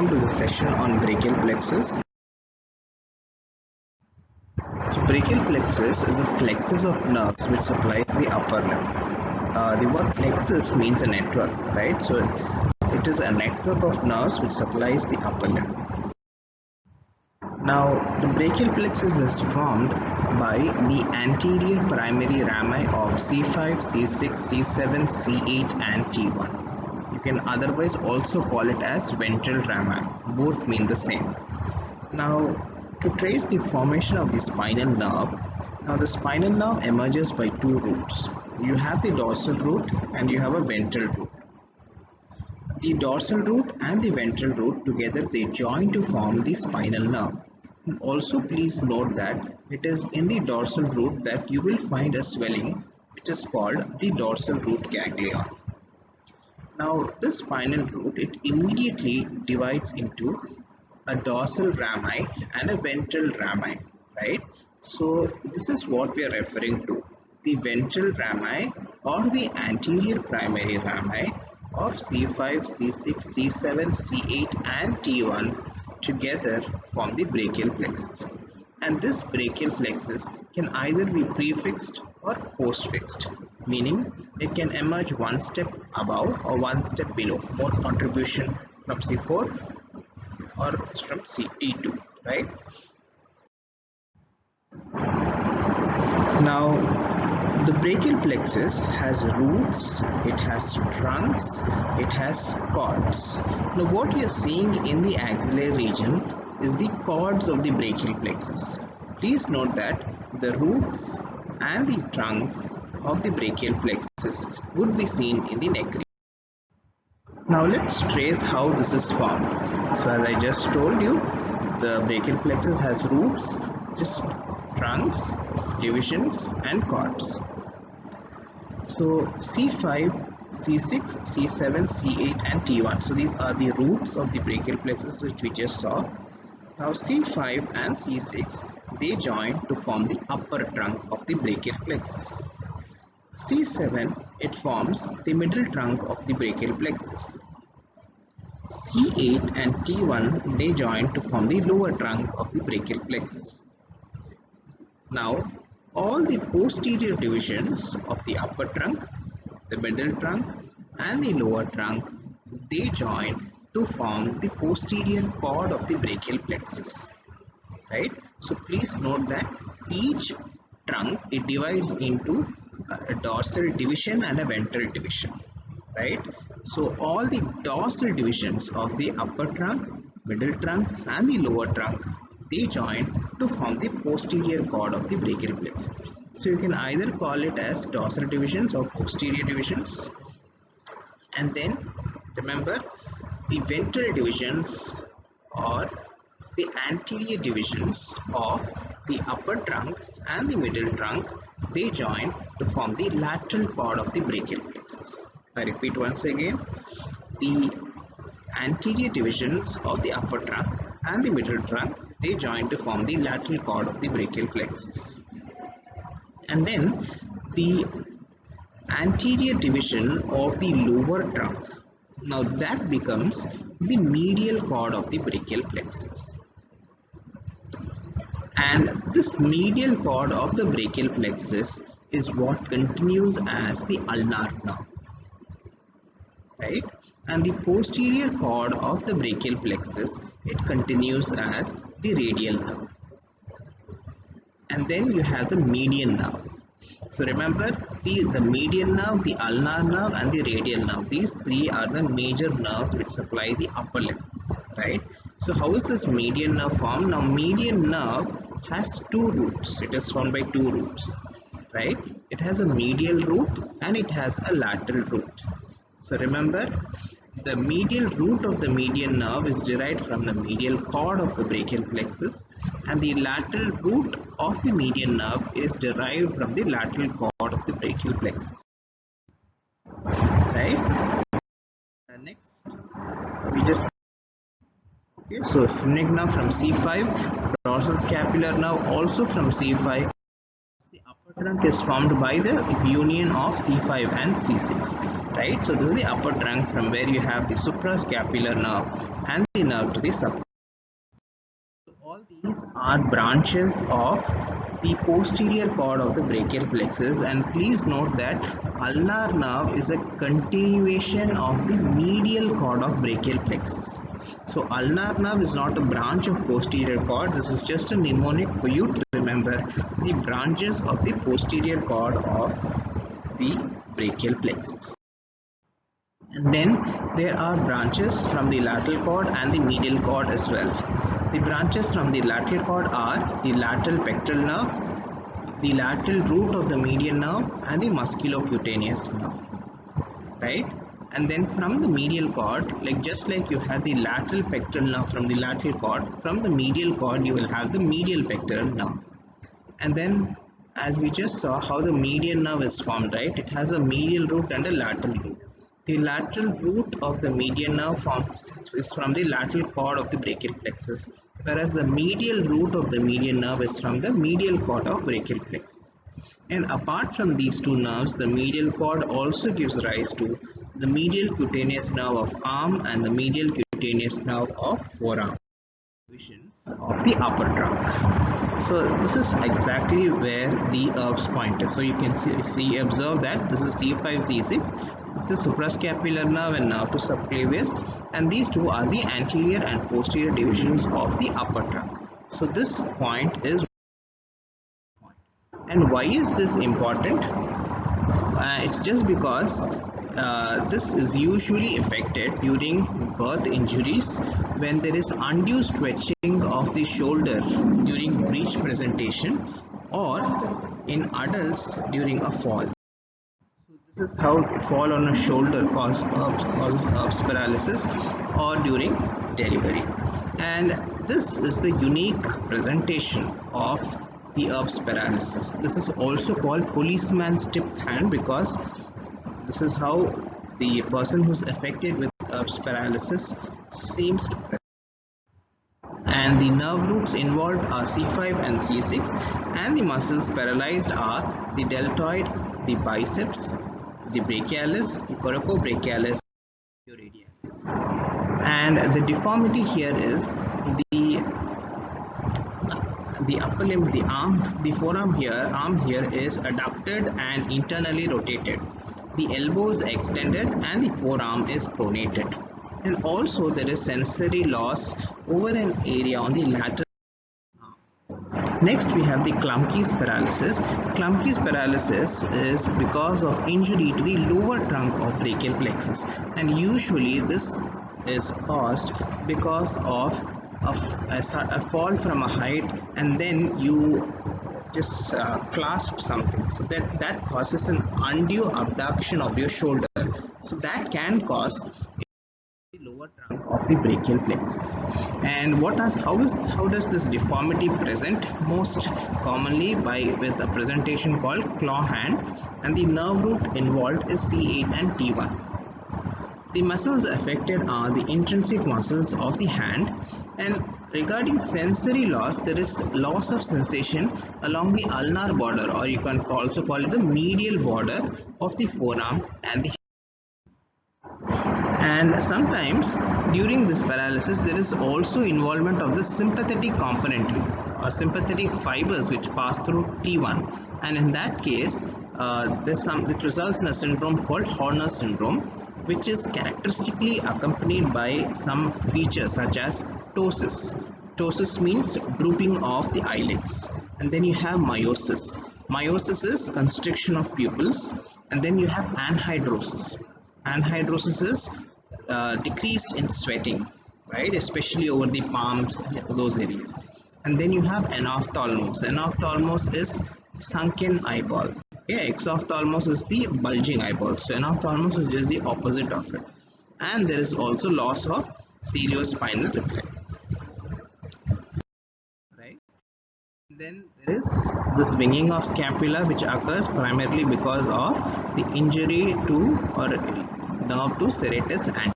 welcome to the session on brachial plexus. So brachial plexus is a plexus of nerves which supplies the upper limb. The word plexus means a network, right? So it is a network of nerves which supplies the upper limb. Now the brachial plexus is formed by the anterior primary rami of C5, C6, C7, C8 and T1. You can otherwise also call it as ventral rami. Both mean the same. Now to trace the formation of the spinal nerve, the spinal nerve emerges by two routes. You have the dorsal root and you have a ventral root. The dorsal root and the ventral root together they join to form the spinal nerve. And also please note that it is in the dorsal root that you will find a swelling which is called the dorsal root ganglion. Now this spinal root, it immediately divides into a dorsal rami and a ventral rami, right? So this is what we are referring to, the ventral rami or the anterior primary rami of C5, C6, C7, C8 and T1 together form the brachial plexus. And this brachial plexus can either be prefixed or postfixed, meaning it can emerge one step above or one step below, more contribution from C4 or from T2, right? Now the brachial plexus has roots, it has trunks, it has cords. Now what you are seeing in the axillary region is the cords of the brachial plexus. Please note that the roots and the trunks of the brachial plexus would be seen in the neck region. Now let's trace how this is formed. So as I just told you, the brachial plexus has roots, just trunks, divisions and cords. So C5, C6, C7, C8 and T1. So these are the roots of the brachial plexus which we just saw. Now C5 and C6, they join to form the upper trunk of the brachial plexus. C7, it forms the middle trunk of the brachial plexus. C8 and T1, they join to form the lower trunk of the brachial plexus. Now all the posterior divisions of the upper trunk, the middle trunk and the lower trunk, they join to form the posterior cord of the brachial plexus, right? So please note that each trunk, it divides into a dorsal division and a ventral division, right? So all the dorsal divisions of the upper trunk, middle trunk and the lower trunk, they join to form the posterior cord of the brachial plexus. So you can either call it as dorsal divisions or posterior divisions. And then remember, the ventral divisions or the anterior divisions of the upper trunk and the middle trunk, they join to form the lateral cord of the brachial plexus. I repeat once again, the anterior divisions of the upper trunk and the middle trunk, they join to form the lateral cord of the brachial plexus. And then the anterior division of the lower trunk, now that becomes the medial cord of the brachial plexus. And this medial cord of the brachial plexus is what continues as the ulnar nerve, right? And the posterior cord of the brachial plexus, it continues as the radial nerve. And then you have the median nerve. So remember, the median nerve, the ulnar nerve and the radial nerve, these three are the major nerves which supply the upper limb, right? So how is this median nerve formed? Now median nerve has two roots. It is formed by two roots, right? It has a medial root and it has a lateral root. So remember, the medial root of the median nerve is derived from the medial cord of the brachial plexus, and the lateral root of the median nerve is derived from the lateral cord of the brachial plexus, right? Next we just so phrenic nerve from C5, dorsal scapular nerve also from C5, the upper trunk is formed by the union of C5 and C6, right? So this is the upper trunk from where you have the suprascapular nerve and the nerve to the sub. All these are branches of the posterior cord of the brachial plexus, and please note that ulnar nerve is a continuation of the medial cord of brachial plexus. So ulnar nerve is not a branch of posterior cord. This is just a mnemonic for you to remember the branches of the posterior cord of the brachial plexus. And then there are branches from the lateral cord and the medial cord as well. The branches from the lateral cord are the lateral pectoral nerve, the lateral root of the median nerve, and the musculocutaneous nerve, right? And then from the medial cord, just like you have the lateral pectoral nerve from the lateral cord, from the medial cord you will have the medial pectoral nerve. And then as we just saw how the median nerve is formed, right? It has a medial root and a lateral root. The lateral root of the median nerve is from the lateral cord of the brachial plexus, whereas the medial root of the median nerve is from the medial cord of brachial plexus. And apart from these two nerves, the medial cord also gives rise to the medial cutaneous nerve of arm and the medial cutaneous nerve of forearm. Divisions of the upper trunk. So this is exactly where the Erb's point is. So you can see observe that this is C5, C6. This is suprascapular nerve and nerve to subclavius, and these two are the anterior and posterior divisions of the upper trunk. So this point is, and why is this important? It's just because this is usually affected during birth injuries when there is undue stretching of the shoulder during breech presentation, or in adults during a fall. So this is how fall on a shoulder causes Erb's paralysis, or during delivery. And this is the unique presentation of the Erb's paralysis. This is also called policeman's tip hand, because this is how the person who's affected with Erb's paralysis seems to present. And the nerve roots involved are C5 and C6, and the muscles paralyzed are the deltoid, the biceps, the brachialis, the coracobrachialis, the radialis. And the deformity here is the upper limb, the arm, the forearm here, arm here is adducted and internally rotated. The elbow is extended and the forearm is pronated. And also there is sensory loss over an area on the lateral arm. Next we have the Klumpke's paralysis. Klumpke's paralysis is because of injury to the lower trunk of brachial plexus, and usually this is caused because of a fall from a height, and then you just clasp something, so that causes an undue abduction of your shoulder. So that can cause the lower trunk of the brachial plexus. And how does this deformity present? Most commonly with a presentation called claw hand, and the nerve root involved is C8 and T1. The muscles affected are the intrinsic muscles of the hand, and regarding sensory loss, there is loss of sensation along the ulnar border, or you can also call it the medial border of the forearm and the hand. And sometimes during this paralysis there is also involvement of the sympathetic component or sympathetic fibers which pass through T1, and in that case it results in a syndrome called Horner syndrome, which is characteristically accompanied by some features such as ptosis. Ptosis means drooping of the eyelids. And then you have meiosis. Meiosis is constriction of pupils. And then you have anhidrosis. Anhidrosis is decrease in sweating, right, especially over the palms, those areas. And then you have enophthalmos. Enophthalmos is sunken eyeball. Okay, exophthalmos is the bulging eyeball. So enophthalmos is just the opposite of it. And there is also loss of seriospinal reflex. Right. Then there is this winging of scapula, which occurs primarily because of the injury to or nerve to serratus anterior.